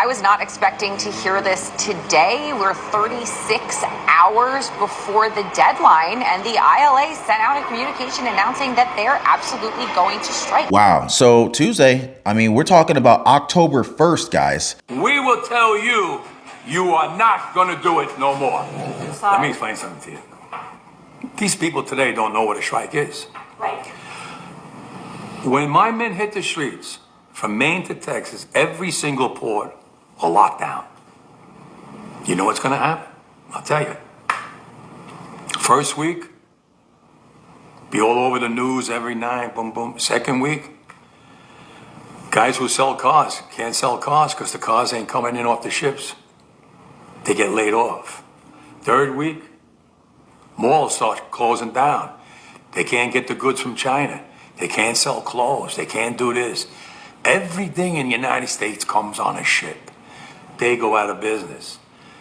I was not expecting to hear this today. We're 36 hours before the deadline, and the ILA sent out a communication announcing that they're absolutely going to strike. Wow. So Tuesday, I mean, we're talking about October 1st, guys. We will tell you, you are not going to do it no more. Let me explain something to you. These people today don't know what a strike is. Right. When my men hit the streets, from Maine to Texas, every single port will lock down. You know what's going to happen? I'll tell you. First week, be all over the news every night, boom, boom. Second week, guys who sell cars can't sell cars because the cars ain't coming in off the ships. They get laid off. Third week, malls start closing down. They can't get the goods from China. They can't sell clothes. They can't do this. Everything in the United States comes on a ship. They go out of business.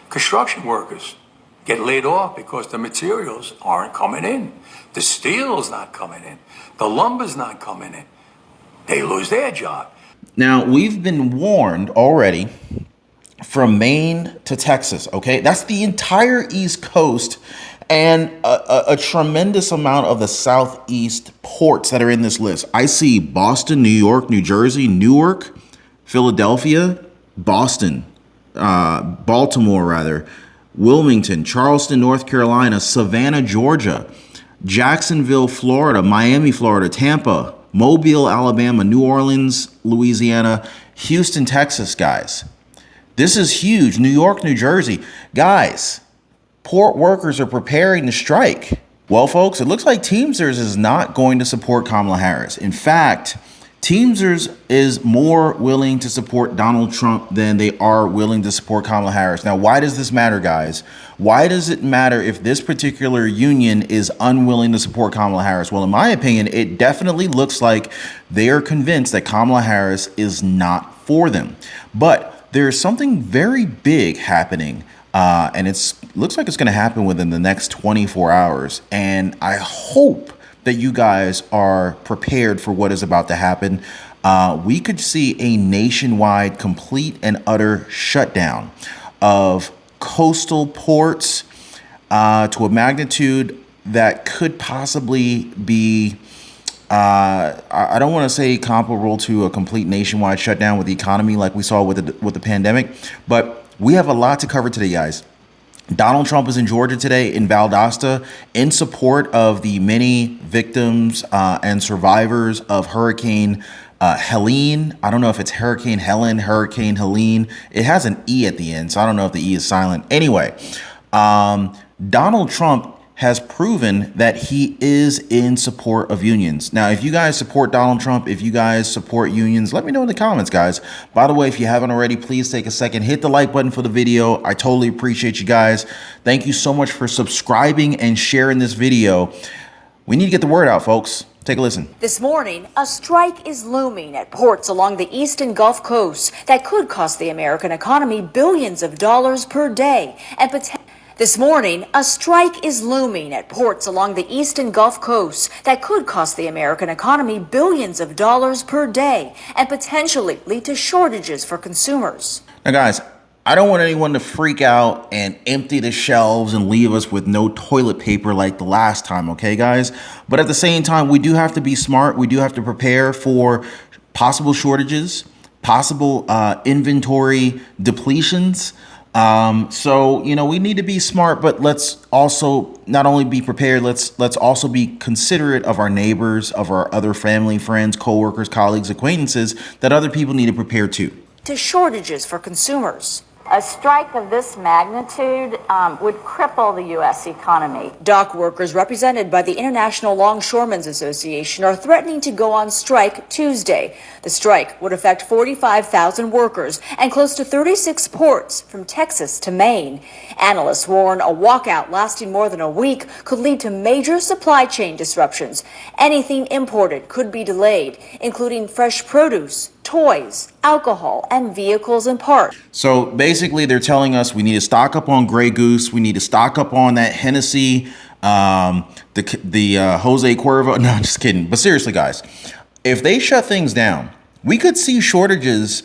Construction workers get laid off because the materials aren't coming in. The steel's not coming in. The lumber's not coming in. They lose their job. Now, we've been warned already from Maine to Texas, okay? That's the entire East Coast and a tremendous amount of the Southeast ports that are in this list. I see Boston, New York, New Jersey, Newark, Philadelphia, Boston, Baltimore rather, Wilmington, Charleston, North Carolina, Savannah, Georgia, Jacksonville, Florida, Miami, Florida, Tampa, Mobile, Alabama, New Orleans, Louisiana, Houston, Texas, guys. This is huge. New York, New Jersey. Guys, port workers are preparing to strike. Well, folks, it looks like Teamsters is not going to support Kamala Harris. In fact, Teamsters is more willing to support Donald Trump than they are willing to support Kamala Harris. Now, why does this matter, guys? Why does it matter if this particular union is unwilling to support Kamala Harris? Well, in my opinion, it definitely looks like they are convinced that Kamala Harris is not for them. But there's something very big happening, and looks like it's going to happen within the next 24 hours. And I hope that you guys are prepared for what is about to happen. We could see a nationwide, complete and utter shutdown of coastal ports to a magnitude that could possibly be I don't want to say comparable to a complete nationwide shutdown with the economy like we saw with the pandemic, but we have a lot to cover today, guys. Donald Trump is in Georgia today, in Valdosta, in support of the many victims and survivors of Hurricane Helene. I don't know if it's Hurricane Helen, Hurricane Helene. It has an E at the end, so I don't know if the E is silent. Anyway, Donald Trump has proven that he is in support of unions. Now, if you guys support Donald Trump, if you guys support unions, let me know in the comments, guys. By the way, if you haven't already, please take a second, hit the like button for the video. I totally appreciate you guys. Thank you so much for subscribing and sharing this video. We need to get the word out, folks. Take a listen. This morning, a strike is looming at ports along the eastern Gulf Coast that could cost the American economy billions of dollars per day and potentially. This morning, a strike is looming at ports along the eastern Gulf Coast that could cost the American economy billions of dollars per day and potentially lead to shortages for consumers. Now, guys, I don't want anyone to freak out and empty the shelves and leave us with no toilet paper like the last time, okay, guys? But at the same time, we do have to be smart. We do have to prepare for possible shortages, possible inventory depletions. So, you know, we need to be smart, but let's also not only be prepared, let's also be considerate of our neighbors, of our other family, friends, coworkers, colleagues, acquaintances that other people need to prepare too. To shortages for consumers. A strike of this magnitude would cripple the U.S. economy. Dock workers represented by the International Longshoremen Association are threatening to go on strike Tuesday. The strike would affect 45,000 workers and close to 36 ports from Texas to Maine. Analysts warn a walkout lasting more than a week could lead to major supply chain disruptions. Anything imported could be delayed, including fresh produce, toys, alcohol, and vehicles and parts. So basically they're telling us we need to stock up on Grey Goose. We need to stock up on that Hennessy, the Jose Cuervo. No, I'm just kidding. But seriously, guys, if they shut things down, we could see shortages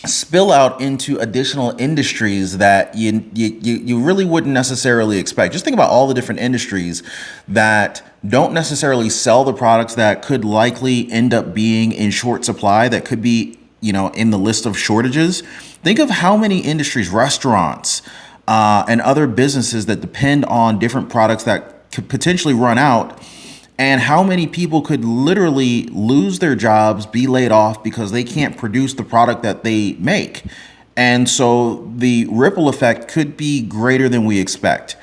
spill out into additional industries that you really wouldn't necessarily expect. Just think about all the different industries that don't necessarily sell the products that could likely end up being in short supply, that could be, in the list of shortages. Think of how many industries, restaurants, and other businesses that depend on different products that could potentially run out, and how many people could literally lose their jobs, be laid off because they can't produce the product that they make. And so the ripple effect could be greater than we expect.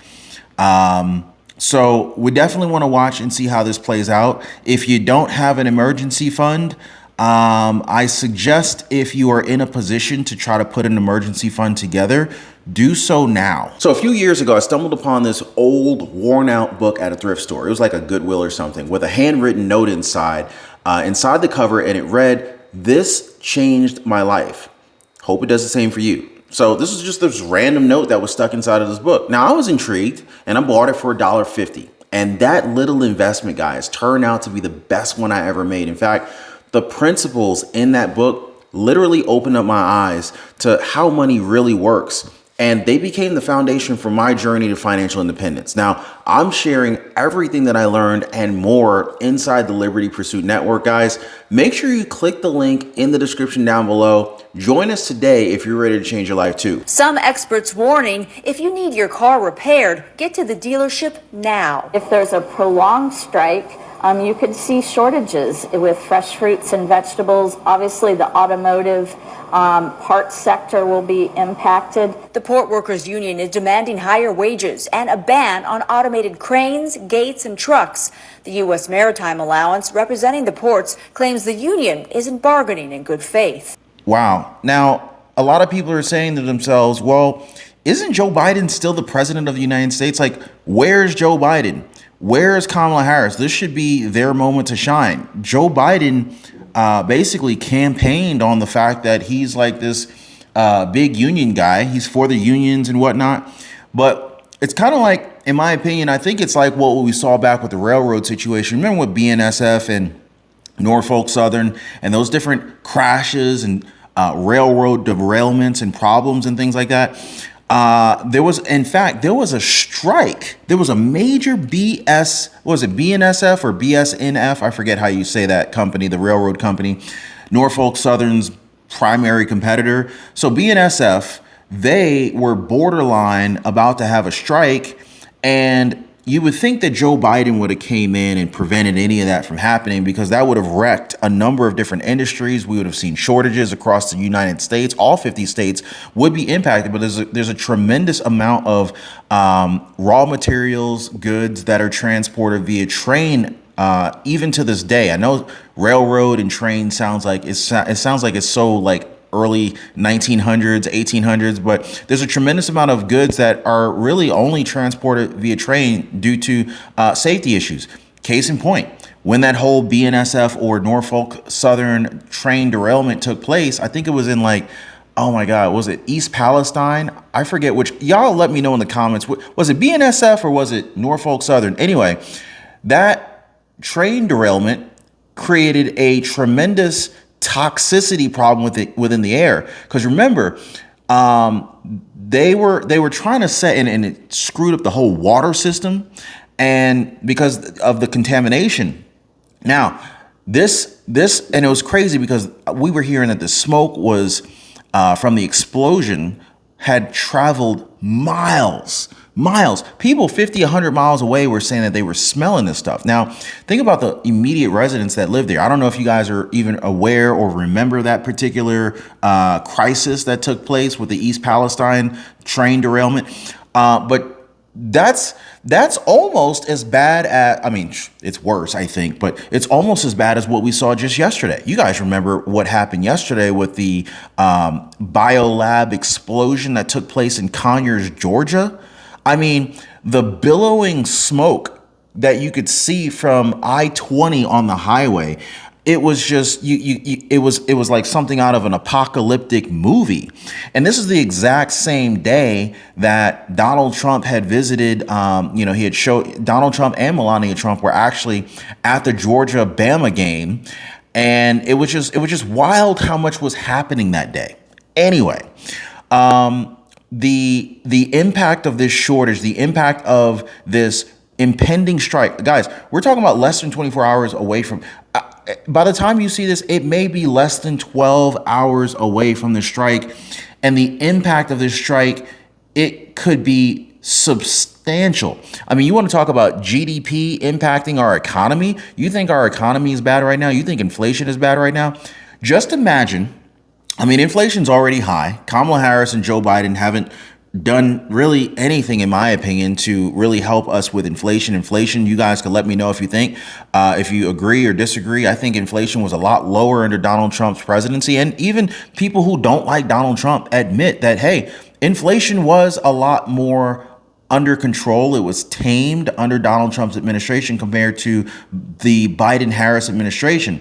So we definitely want to watch and see how this plays out. If you don't have an emergency fund, I suggest, if you are in a position to try to put an emergency fund together, do so now. So a few years ago, I stumbled upon this old, worn out book at a thrift store. It was like a Goodwill or something, with a handwritten note inside the cover, and it read, "This changed my life. Hope it does the same for you." So this was just this random note that was stuck inside of this book. Now, I was intrigued, and I bought it for $1.50. And that little investment, guys, turned out to be the best one I ever made. In fact, the principles in that book literally opened up my eyes to how money really works. And they became the foundation for my journey to financial independence. Now, I'm sharing everything that I learned and more inside the Liberty Pursuit Network, guys. Make sure you click the link in the description down below. Join us today if you're ready to change your life too. Some experts warning, if you need your car repaired, get to the dealership now. If there's a prolonged strike, you could see shortages with fresh fruits and vegetables. Obviously, the automotive parts sector will be impacted. The Port Workers Union is demanding higher wages and a ban on automated cranes, gates, and trucks. The U.S. Maritime Allowance, representing the ports, claims the union isn't bargaining in good faith. Wow. Now, a lot of people are saying to themselves, well, isn't Joe Biden still the president of the United States? Like, where's Joe Biden? Where's Kamala Harris? This should be their moment to shine. Joe Biden basically campaigned on the fact that he's like this big union guy. He's for the unions and whatnot. But it's kind of like, in my opinion, I think it's like what we saw back with the railroad situation. Remember with BNSF and Norfolk Southern and those different crashes and railroad derailments and problems and things like that. There was a strike. There was a major BNSF or BSNF? I forget how you say that company, the railroad company, Norfolk Southern's primary competitor. So BNSF, they were borderline about to have a strike, and you would think that Joe Biden would have came in and prevented any of that from happening, because that would have wrecked a number of different industries. We would have seen shortages across the United States. All 50 states would be impacted, but there's a tremendous amount of raw materials, goods that are transported via train. Even to this day, I know railroad and train sounds like it sounds like it's so like early 1900s, 1800s, but there's a tremendous amount of goods that are really only transported via train due to safety issues. Case in point, when that whole BNSF or Norfolk Southern train derailment took place, I think it was in like, oh my God, was it East Palestine? I forget which. Y'all let me know in the comments. Was it BNSF or was it Norfolk Southern? Anyway, that train derailment created a tremendous toxicity problem within the air, because remember, they were trying to set and it screwed up the whole water system, and because of the contamination. Now this and it was crazy because we were hearing that the smoke was from the explosion had traveled miles. People 50, 100 miles away were saying that they were smelling this stuff. Now, think about the immediate residents that live there. I don't know if you guys are even aware or remember that particular crisis that took place with the East Palestine train derailment. But that's almost as bad as, I mean, it's worse, I think, but it's almost as bad as what we saw just yesterday. You guys remember what happened yesterday with the biolab explosion that took place in Conyers, Georgia? I mean, the billowing smoke that you could see from I-20 on the highway, it was just, it was like something out of an apocalyptic movie. And this is the exact same day that Donald Trump had visited, Donald Trump and Melania Trump were actually at the Georgia-Bama game. And it was just wild how much was happening that day. Anyway, the impact of this shortage, the impact of this impending strike, guys, we're talking about less than 24 hours away from. By the time you see this, it may be less than 12 hours away from the strike, and the impact of this strike, it could be substantial. I mean, you want to talk about GDP impacting our economy? You think our economy is bad right now? You think inflation is bad right now? Just imagine. I mean, inflation's already high. Kamala Harris and Joe Biden haven't done really anything, in my opinion, to really help us with inflation. You guys can let me know if you think, if you agree or disagree. I think inflation was a lot lower under Donald Trump's presidency. And even people who don't like Donald Trump admit that, hey, inflation was a lot more under control. It was tamed under Donald Trump's administration compared to the Biden-Harris administration.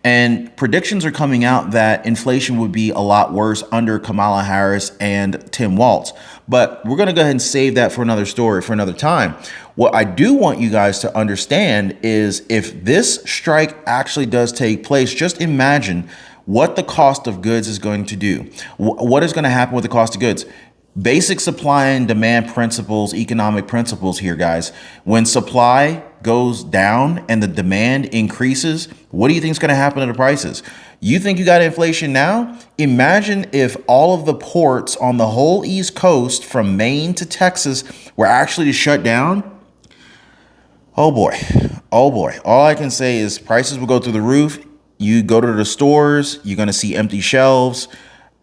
And predictions are coming out that inflation would be a lot worse under Kamala Harris and Tim Walz. But we're going to go ahead and save that for another story, for another time. What I do want you guys to understand is if this strike actually does take place, just imagine what the cost of goods is going to do. What is going to happen with the cost of goods? Basic supply and demand principles, economic principles here, guys. When supply goes down and the demand increases, what do you think is going to happen to the prices? You think you got inflation now? Imagine if all of the ports on the whole East Coast from Maine to Texas were actually to shut down. Oh boy. Oh boy. All I can say is prices will go through the roof. You go to the stores, you're going to see empty shelves.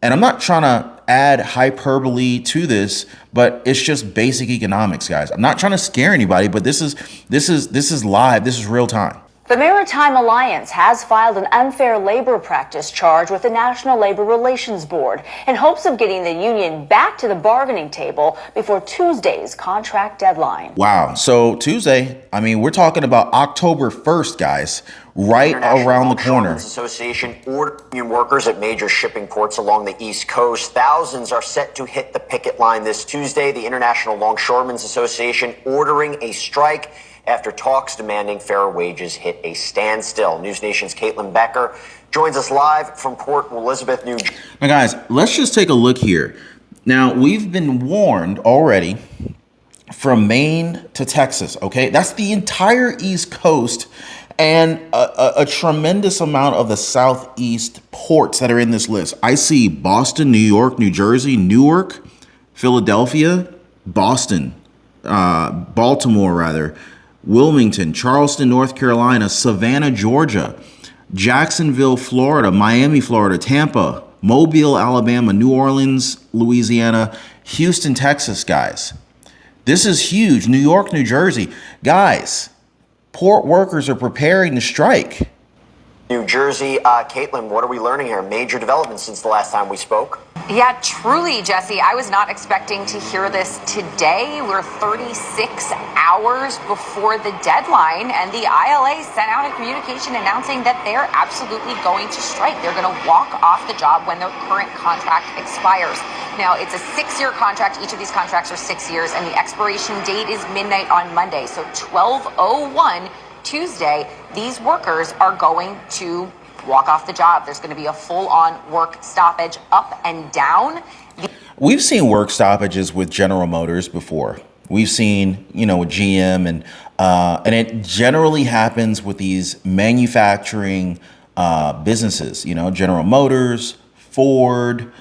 And I'm not trying to add hyperbole to this, but it's just basic economics, guys. I'm not trying to scare anybody, but this is live. This is real time. The Maritime Alliance has filed an unfair labor practice charge with the National Labor Relations Board in hopes of getting the union back to the bargaining table before Tuesday's contract deadline. Wow. So Tuesday, I mean, we're talking about October 1st, guys, right around the corner. Association ordered union workers at major shipping ports along the East Coast. Thousands are set to hit the picket line this Tuesday. The International Longshoremen Association ordering a strike after talks demanding fairer wages hit a standstill. News Nation's Caitlin Becker joins us live from Port Elizabeth, New Jersey. Now, guys, let's just take a look here. Now, we've been warned already from Maine to Texas, okay? That's the entire East Coast and a tremendous amount of the southeast ports that are in this list. I see Boston, New York, New Jersey, Newark, Philadelphia, Boston, Baltimore, rather, Wilmington, Charleston, North Carolina, Savannah, Georgia, Jacksonville, Florida, Miami, Florida, Tampa, Mobile, Alabama, New Orleans, Louisiana, Houston, Texas, guys. This is huge. New York, New Jersey. Guys, port workers are preparing to strike. New Jersey, Caitlin, what are we learning here? Major developments since the last time we spoke. Yeah, truly, Jesse. I was not expecting to hear this today. We're 36 hours before the deadline, and the ILA sent out a communication announcing that they're absolutely going to strike. They're going to walk off the job when their current contract expires. Now, it's a 6-year contract. Each of these contracts are 6 years, and the expiration date is midnight on Monday. So 12:01 Tuesday, these workers are going to walk off the job. There's going to be a full-on work stoppage up and down. We've seen work stoppages with General Motors before. We've seen, with GM, and it generally happens with these manufacturing businesses. General Motors, Ford,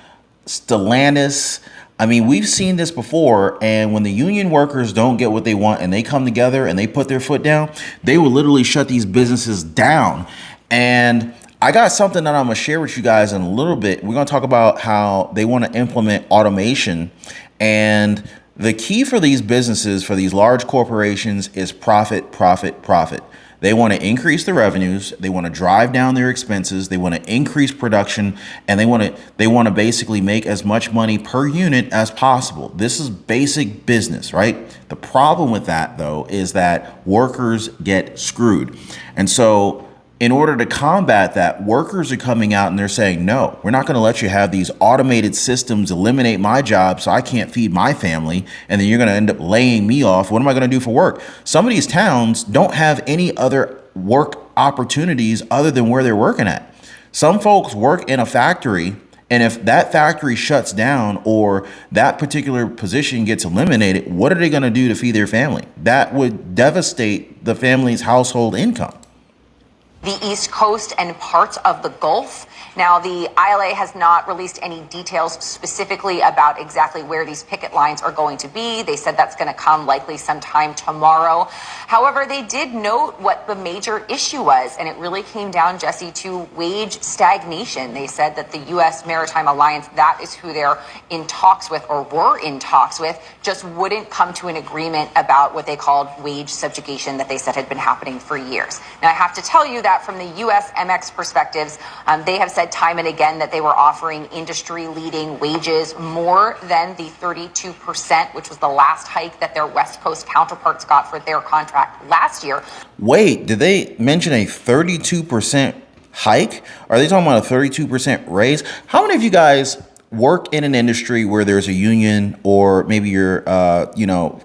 Stellantis. I mean, we've seen this before, and when the union workers don't get what they want and they come together and they put their foot down, they will literally shut these businesses down. And I got something that I'm going to share with you guys in a little bit. We're going to talk about how they want to implement automation. And the key for these businesses, for these large corporations, is profit, profit, profit. They want to increase the revenues. They want to drive down their expenses. They want to increase production, and they want to basically make as much money per unit as possible. This is basic business, right? The problem with that, though, is that workers get screwed. And so in order to combat that, workers are coming out and they're saying, no, we're not going to let you have these automated systems eliminate my job so I can't feed my family, and then you're going to end up laying me off. What am I going to do for work? Some of these towns don't have any other work opportunities other than where they're working at. Some folks work in a factory And if that factory shuts down or that particular position gets eliminated, what are they going to do to feed their family? That would devastate the family's household income. The East Coast and parts of the Gulf. Now, the ILA has not released any details specifically about exactly where these picket lines are going to be. They said that's going to come likely sometime tomorrow. However, they did note what the major issue was, and it really came down, Jesse, to wage stagnation. They said that the U.S. Maritime Alliance, that is who they're in talks with or were in talks with, just wouldn't come to an agreement about what they called wage subjugation that they said had been happening for years. Now, I have to tell you that from the U.S. MX perspectives, they have said time and again that they were offering industry-leading wages more than the 32%, which was the last hike that their West Coast counterparts got for their contract last year. Wait, did they mention a 32% hike? Are they talking about a 32% raise? How many of you guys work in an industry where there's a union, or maybe you're,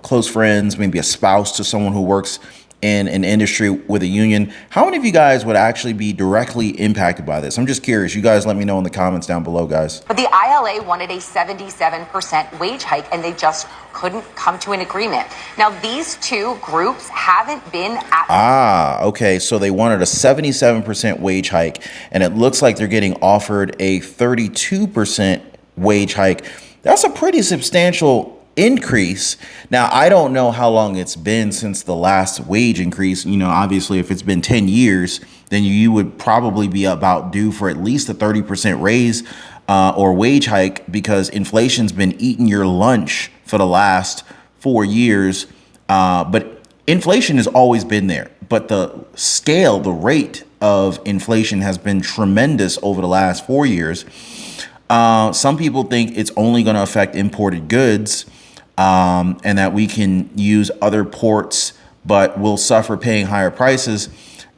close friends, maybe a spouse to someone who works in an industry with a union? How many of you guys would actually be directly impacted by this? I'm just curious. You guys let me know in the comments down below, guys. But the ILA wanted a 77% wage hike, and they just couldn't come to an agreement. Now, these two groups haven't been at... Okay. So they wanted a 77% wage hike, and it looks like they're getting offered a 32% wage hike. That's a pretty substantial increase. Now, I don't know how long it's been since the last wage increase. Obviously, if it's been 10 years, then you would probably be about due for at least a 30% raise or wage hike, because inflation's been eating your lunch for the last 4 years. But inflation has always been there. But the scale, the rate of inflation has been tremendous over the last 4 years. Some people think it's only going to affect imported goods, and that we can use other ports, but we'll suffer paying higher prices.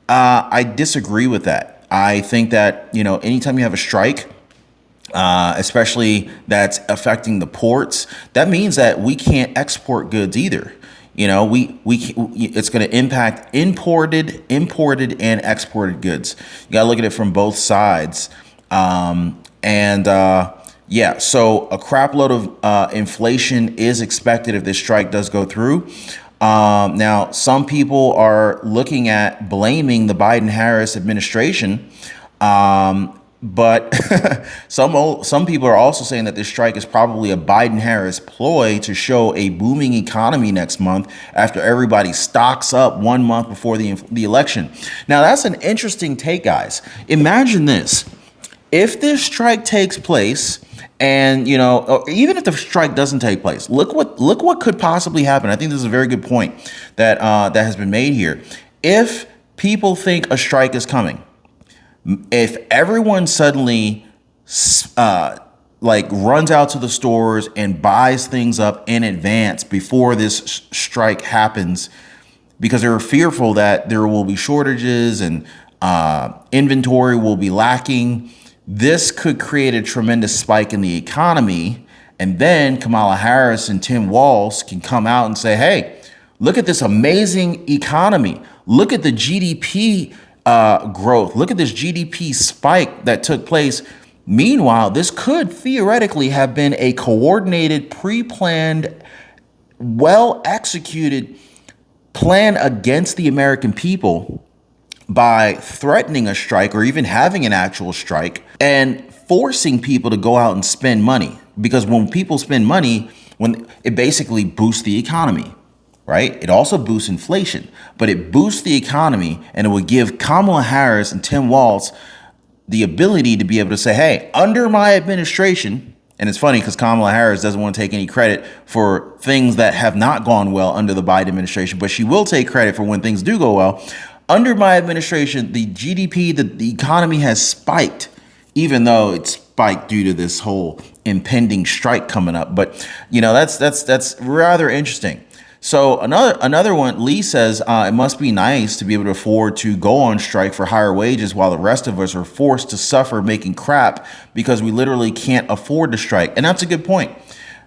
I disagree with that. I think that, anytime you have a strike, especially that's affecting the ports, that means that we can't export goods either. It's going to impact imported and exported goods. You got to look at it from both sides. So a crap load of inflation is expected if this strike does go through. Now, some people are looking at blaming the Biden-Harris administration, but some people are also saying that this strike is probably a Biden-Harris ploy to show a booming economy next month after everybody stocks up 1 month before the election. Now, that's an interesting take, guys. Imagine this. If this strike takes place, and or even if the strike doesn't take place, look what could possibly happen. I think this is a very good point that that has been made here. If people think a strike is coming, if everyone suddenly runs out to the stores and buys things up in advance before this strike happens, because they're fearful that there will be shortages and inventory will be lacking, this could create a tremendous spike in the economy. And then Kamala Harris and Tim Walz can come out and say, hey, look at this amazing economy. Look at the GDP growth. Look at this GDP spike that took place. Meanwhile, this could theoretically have been a coordinated, pre-planned, well-executed plan against the American people by threatening a strike or even having an actual strike and forcing people to go out and spend money. Because when people spend money, when it basically boosts the economy, right? It also boosts inflation, but it boosts the economy, and it would give Kamala Harris and Tim Walz the ability to be able to say, hey, under my administration, and it's funny because Kamala Harris doesn't want to take any credit for things that have not gone well under the Biden administration, but she will take credit for when things do go well. Under my administration, the GDP, the economy has spiked, even though it's spiked due to this whole impending strike coming up. But, that's rather interesting. So another one, Lee says, it must be nice to be able to afford to go on strike for higher wages while the rest of us are forced to suffer making crap because we literally can't afford to strike. And that's a good point.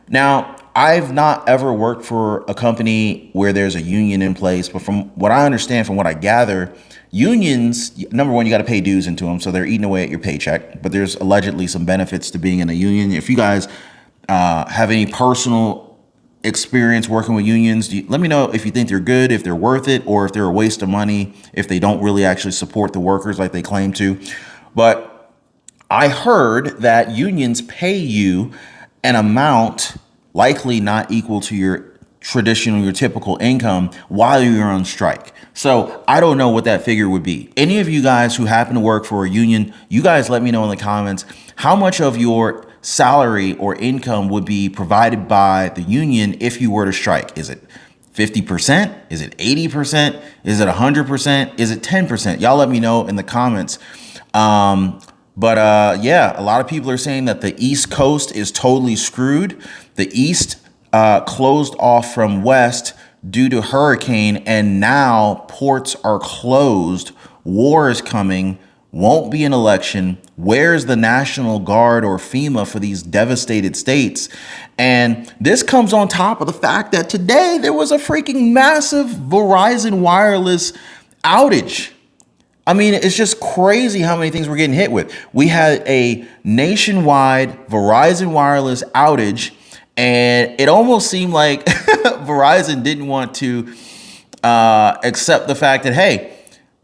Now, I've not ever worked for a company where there's a union in place, but from what I understand, from what I gather, unions, number one, you got to pay dues into them, so they're eating away at your paycheck. But there's allegedly some benefits to being in a union. If you guys have any personal experience working with unions, let me know if you think they're good, if they're worth it, or if they're a waste of money, if they don't really actually support the workers like they claim to. But I heard that unions pay you an amount likely not equal to your typical income while you're on strike. So I don't know what that figure would be. Any of you guys who happen to work for a union, you guys let me know in the comments how much of your salary or income would be provided by the union if you were to strike. Is it 50%? Is it 80%? Is it 100%? Is it 10%? Y'all let me know in the comments. Yeah, a lot of people are saying that the East Coast is totally screwed. The East closed off from West due to hurricane, and now ports are closed. War is coming. Won't be an election. Where's the National Guard or FEMA for these devastated states? And this comes on top of the fact that today there was a freaking massive Verizon wireless outage. I mean, it's just crazy how many things we're getting hit with. We had a nationwide Verizon wireless outage, and it almost seemed like Verizon didn't want to accept the fact that, hey,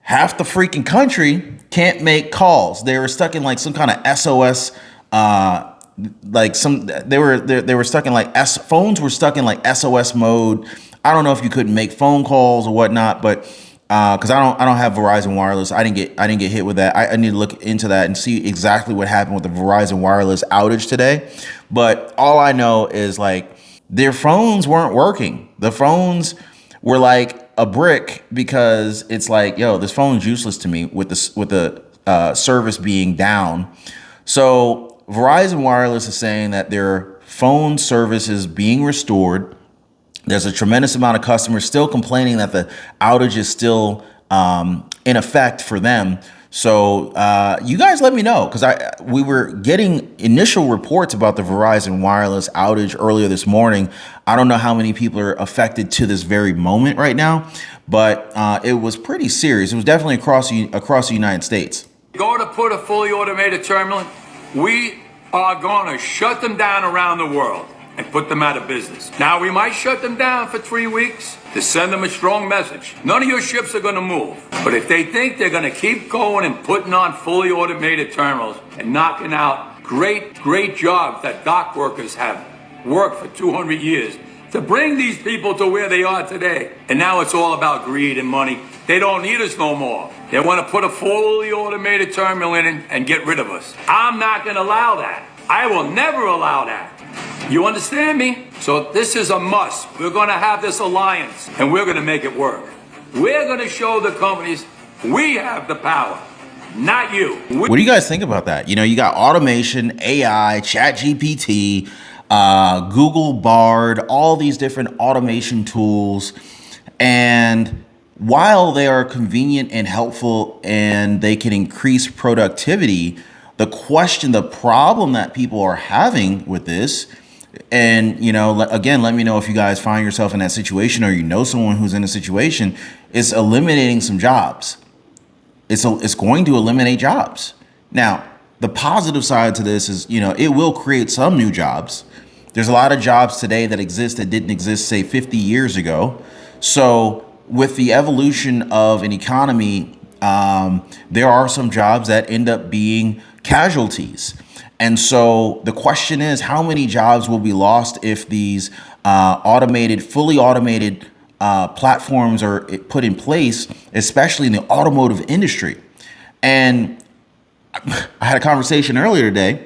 half the freaking country can't make calls. They were stuck in like some kind of SOS, they were stuck in like phones were stuck in like SOS mode. I don't know if you couldn't make phone calls or whatnot, but because I don't have Verizon wireless, I didn't get hit with that. I need to look into that and see exactly what happened with the Verizon wireless outage today. But all I know is like their phones weren't working. The phones were like a brick because it's like, yo, this phone's useless to me with the service being down. So Verizon Wireless is saying that their phone service is being restored. There's a tremendous amount of customers still complaining that the outage is still in effect for them. So you guys let me know, because we were getting initial reports about the Verizon Wireless outage earlier this morning. I don't know how many people are affected to this very moment right now, but it was pretty serious. It was definitely across the United States. Go to put a fully automated terminal, we are going to shut them down around the world and put them out of business. Now, we might shut them down for 3 weeks to send them a strong message. None of your ships are going to move. But if they think they're going to keep going and putting on fully automated terminals and knocking out great jobs that dock workers have worked for 200 years to bring these people to where they are today, and now it's all about greed and money, they don't need us no more. They want to put a fully automated terminal in and get rid of us. I'm not going to allow that. I will never allow that. You understand me? So this is a must. We're going to have this alliance, and we're going to make it work. We're going to show the companies we have the power, not you. What do you guys think about that? You know, you got automation, AI, ChatGPT, Google Bard, all these different automation tools. And while they are convenient and helpful and they can increase productivity, the problem that people are having with this, and, you know, again, let me know if you guys find yourself in that situation or you know someone who's in a situation, is eliminating some jobs. It's going to eliminate jobs. Now, the positive side to this is, you know, it will create some new jobs. There's a lot of jobs today that exist that didn't exist, say, 50 years ago. So with the evolution of an economy, there are some jobs that end up being casualties. And so the question is, how many jobs will be lost if these fully automated platforms are put in place, especially in the automotive industry? And I had a conversation earlier today.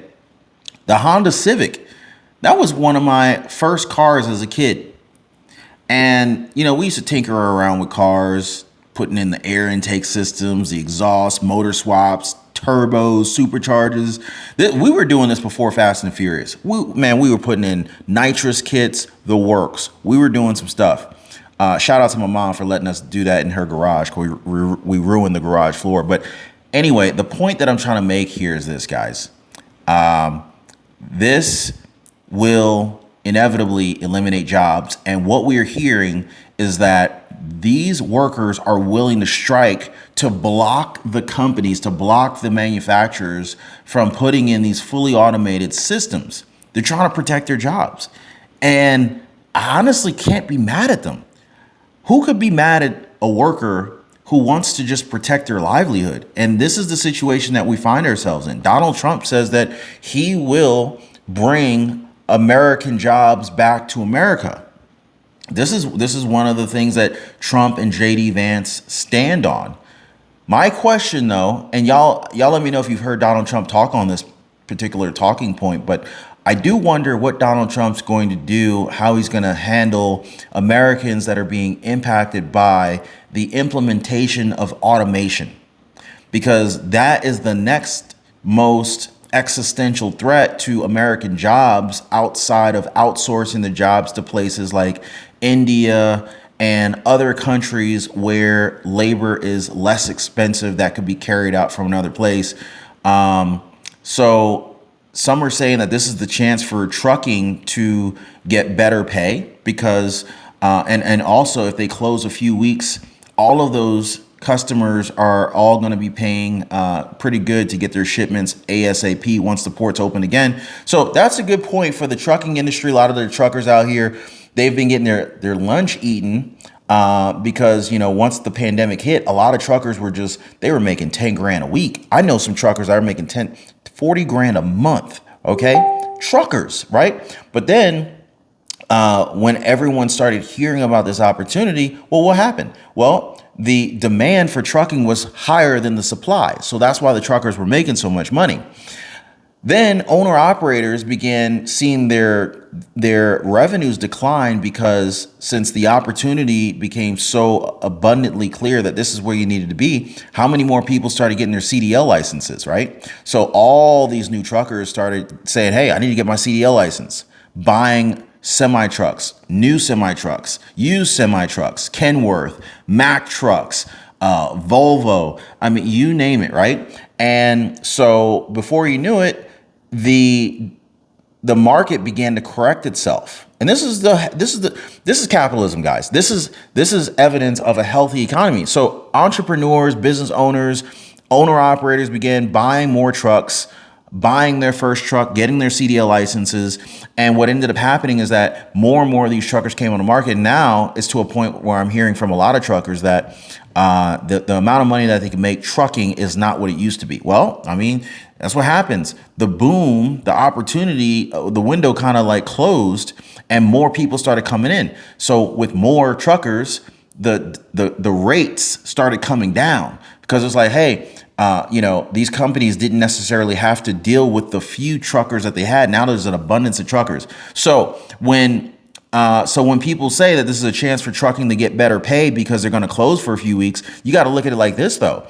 The Honda Civic, that was one of my first cars as a kid. And, you know, we used to tinker around with cars, putting in the air intake systems, the exhaust, motor swaps, turbos, superchargers. We were doing this before Fast and Furious. We were putting in nitrous kits, the works. We were doing some stuff. Shout out to my mom for letting us do that in her garage. We ruined the garage floor. But anyway, the point that I'm trying to make here is this, guys. This will inevitably eliminate jobs. And what we're hearing is that these workers are willing to strike to block the companies, to block the manufacturers from putting in these fully automated systems. They're trying to protect their jobs. And I honestly can't be mad at them. Who could be mad at a worker who wants to just protect their livelihood? And this is the situation that we find ourselves in. Donald Trump says that he will bring American jobs back to America. This is one of the things that Trump and JD Vance stand on. My question, though, and y'all let me know if you've heard Donald Trump talk on this particular talking point, but I do wonder what Donald Trump's going to do, how he's going to handle Americans that are being impacted by the implementation of automation, because that is the next most existential threat to American jobs outside of outsourcing the jobs to places like India and other countries where labor is less expensive that could be carried out from another place. So some are saying that this is the chance for trucking to get better pay because, and also if they close a few weeks, all of those customers are all going to be paying pretty good to get their shipments ASAP once the ports open again. So that's a good point for the trucking industry. A lot of the truckers out here, they've been getting their lunch eaten because, once the pandemic hit, a lot of truckers they were making 10 grand a week. I know some truckers that are making 40 grand a month. Okay. Truckers. Right. But then when everyone started hearing about this opportunity, well, what happened? Well, the demand for trucking was higher than the supply. So that's why the truckers were making so much money. Then owner operators began seeing their revenues decline because since the opportunity became so abundantly clear that this is where you needed to be, how many more people started getting their CDL licenses, right? So all these new truckers started saying, hey, I need to get my CDL license, buying semi-trucks, new semi-trucks, used semi-trucks, Kenworth, Mack trucks, Volvo, I mean, you name it, right? And so before you knew it, the market began to correct itself. And this is capitalism, guys. This is evidence of a healthy economy. So entrepreneurs, business owners, owner operators began buying more trucks, buying their first truck, getting their CDL licenses. And what ended up happening is that more and more of these truckers came on the market. Now it's to a point where I'm hearing from a lot of truckers that the amount of money that they can make trucking is not what it used to be. Well, I mean, that's what happens. The boom, the opportunity, the window kind of like closed and more people started coming in. So with more truckers, the rates started coming down because it's like, hey, these companies didn't necessarily have to deal with the few truckers that they had. Now there's an abundance of truckers. So when people say that this is a chance for trucking to get better pay because they're going to close for a few weeks, you got to look at it like this, though.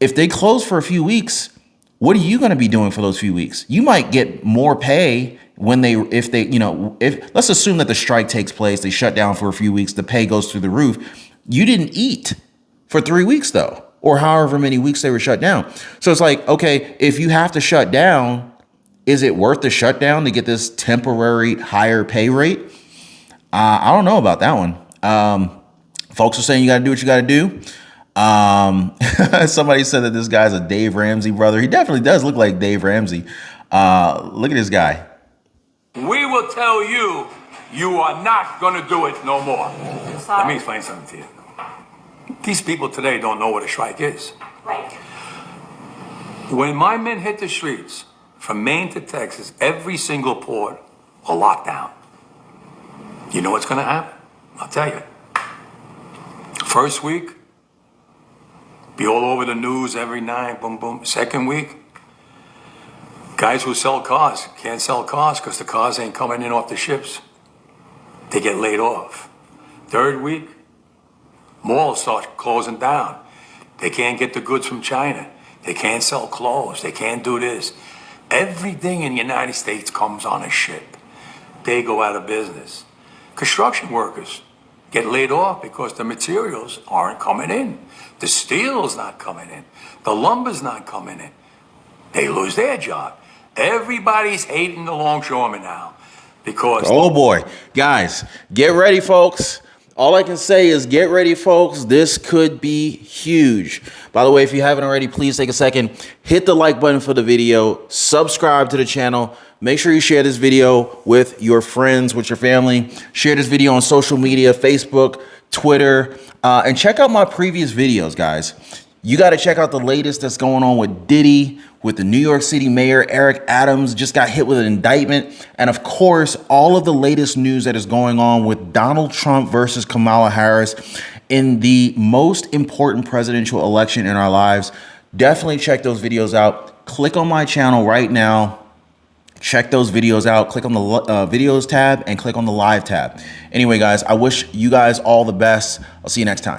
If they close for a few weeks, what are you going to be doing for those few weeks? You might get more pay if let's assume that the strike takes place, they shut down for a few weeks, the pay goes through the roof. You didn't eat for 3 weeks, though, or however many weeks they were shut down. So it's like, okay, if you have to shut down, is it worth the shutdown to get this temporary higher pay rate? I don't know about that one. Folks are saying you got to do what you got to do. Somebody said that this guy's a Dave Ramsey brother. He definitely does look like Dave Ramsey. Look at this guy. We will tell you, you are not going to do it no more. Let me explain something to you. These people today don't know what a strike is. Right. When my men hit the streets, from Maine to Texas, every single port will lock down. You know what's going to happen? I'll tell you. First week, be all over the news every night, boom, boom. Second week, guys who sell cars can't sell cars because the cars ain't coming in off the ships. They get laid off. Third week, malls start closing down. They can't get the goods from China. They can't sell clothes. They can't do this. Everything in the United States comes on a ship. They go out of business. Construction workers get laid off because the materials aren't coming in. The steel's not coming in. The lumber's not coming in. They lose their job. Everybody's hating the longshoremen now because... Oh boy, guys, get ready, folks. all I can say is get ready, folks. This could be huge. By the way, if you haven't already, please take a second, hit the like button for the video, subscribe to the channel. Make sure you share this video with your friends, with your family. Share this video on social media, Facebook, Twitter, and check out my previous videos, guys. You got to check out the latest that's going on with Diddy, with the New York City mayor, Eric Adams, just got hit with an indictment. And of course, all of the latest news that is going on with Donald Trump versus Kamala Harris in the most important presidential election in our lives. Definitely check those videos out. Click on my channel right now. Check those videos out. Click on the videos tab and click on the live tab. Anyway, guys, I wish you guys all the best. I'll see you next time.